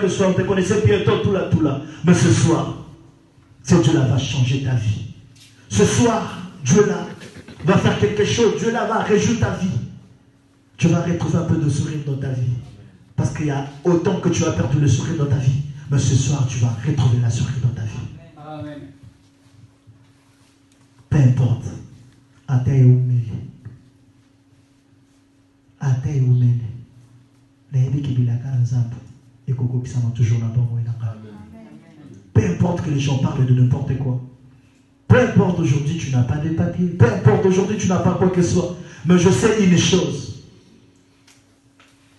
Ce soir, on te connaissait bientôt tout là. Mais ce soir, ce Dieu-là va changer ta vie. Ce soir, Dieu-là va faire quelque chose. Dieu-là va réjouir ta vie. Tu vas retrouver un peu de sourire dans ta vie. Parce qu'il y a autant que tu as perdu le sourire dans ta vie. Mais ce soir, tu vas retrouver la sourire dans ta vie. Amen. Peu importe. Atei umeli. Atei umeli. Naebi kibilaka nzambe. Et koko kisama toujours là-bas. Peu importe que les gens parlent de n'importe quoi. Peu importe aujourd'hui tu n'as pas de papiers. Peu importe aujourd'hui tu n'as pas quoi que ce soit. Mais je sais une chose.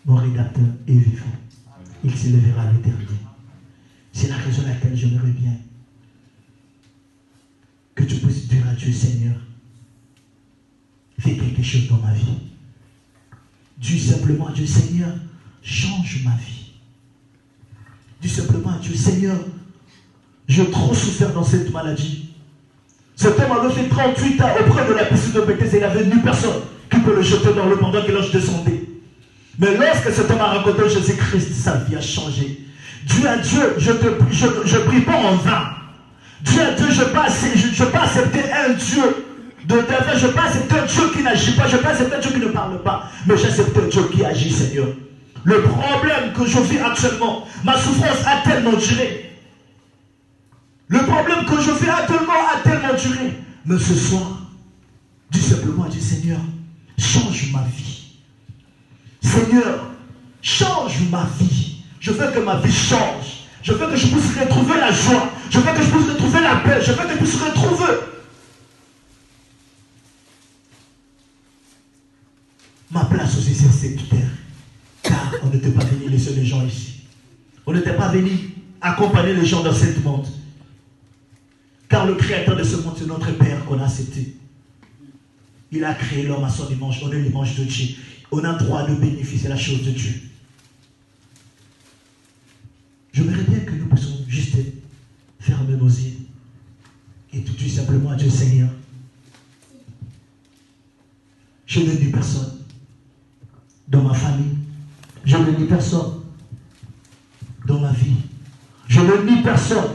Mon rédacteur est vivant. Il s'élèvera à l'éternité. C'est la raison à laquelle j'aimerais bien que tu puisses dire à Dieu, Seigneur, fais quelque chose dans ma vie. Dis simplement à Dieu, Seigneur, change ma vie. Dis simplement à Dieu, Seigneur, j'ai trop souffert dans cette maladie. Cet homme avait fait 38 ans auprès de la piscine de Bethesda et il n'avait ni personne qui peut le jeter dans l'eau pendant que l'ange descendait. Mais lorsque cet homme a rencontré Jésus-Christ, sa vie a changé. Dieu à Dieu, je prie pas en vain. Dieu à Dieu, je ne peux pas accepter un Dieu de dévin, je ne peux pas accepter un Dieu qui n'agit pas, je ne peux pas accepter un Dieu qui ne parle pas, mais j'accepte un Dieu qui agit, Seigneur. Le problème que je vis actuellement, ma souffrance a tellement duré. Le problème que je vis actuellement a tellement duré. Mais ce soir, dis simplement à Dieu, Seigneur, change ma vie. Seigneur, change ma vie. Je veux que ma vie change. Je veux que je puisse retrouver la joie. Je veux que je puisse retrouver la paix. Je veux que je puisse retrouver ma place aussi sur cette terre. Car on n'était pas venu laisser les gens ici. On n'était pas venu accompagner les gens dans ce monde. Car le créateur de ce monde, c'est notre Père qu'on a accepté. Il a créé l'homme à son image. On est l'image de Dieu. On a le droit de bénéficier de la chose de Dieu. J'aimerais bien que nous puissions juste fermer nos yeux et tout simplement à Dieu, Seigneur. Je ne dis personne dans ma famille. Je ne dis personne dans ma vie. Je ne dis personne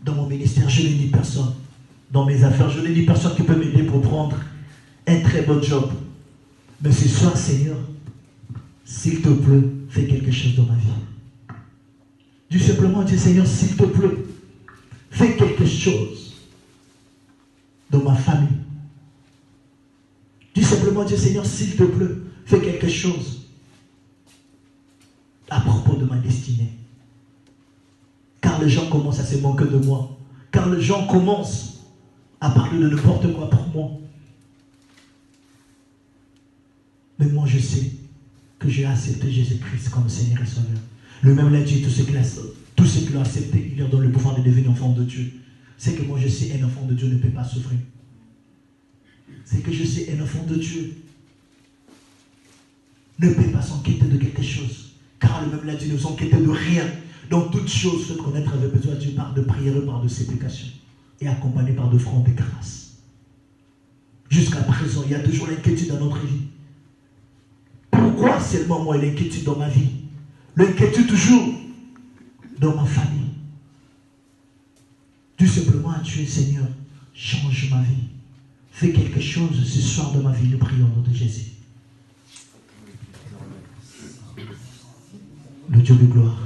dans mon ministère. Je ne dis personne dans mes affaires. Je ne dis personne qui peut m'aider pour prendre un très bon job. Mais ce soir, Seigneur, s'il te plaît, fais quelque chose dans ma vie. Dis simplement, dis Seigneur, s'il te plaît, fais quelque chose dans ma famille. Dis simplement, dis Seigneur, s'il te plaît, fais quelque chose à propos de ma destinée. Car les gens commencent à se moquer de moi. Car les gens commencent à parler de n'importe quoi pour moi. Mais moi, je sais que j'ai accepté Jésus-Christ comme Seigneur et Sauveur. Lui-même l'a dit, tous ceux qui l'ont accepté, il leur donne le pouvoir de devenir enfant de Dieu. C'est que moi, je sais, un enfant de Dieu ne peut pas souffrir. C'est que je sais, un enfant de Dieu ne peut pas s'enquêter de quelque chose. Car lui-même l'a dit, ne s'enquêter de rien. Donc, toute chose, fait connaître avec besoin de Dieu par de prières et par de supplications. Et accompagné par de francs de grâce. Jusqu'à présent, il y a toujours l'inquiétude dans notre vie. Pourquoi seulement moi l'inquiétude dans ma vie? L'inquiétude toujours dans ma famille. Tout simplement à Dieu, Seigneur, change ma vie. Fais quelque chose ce soir dans ma vie. Nous prions au nom de Jésus. Le Dieu de gloire.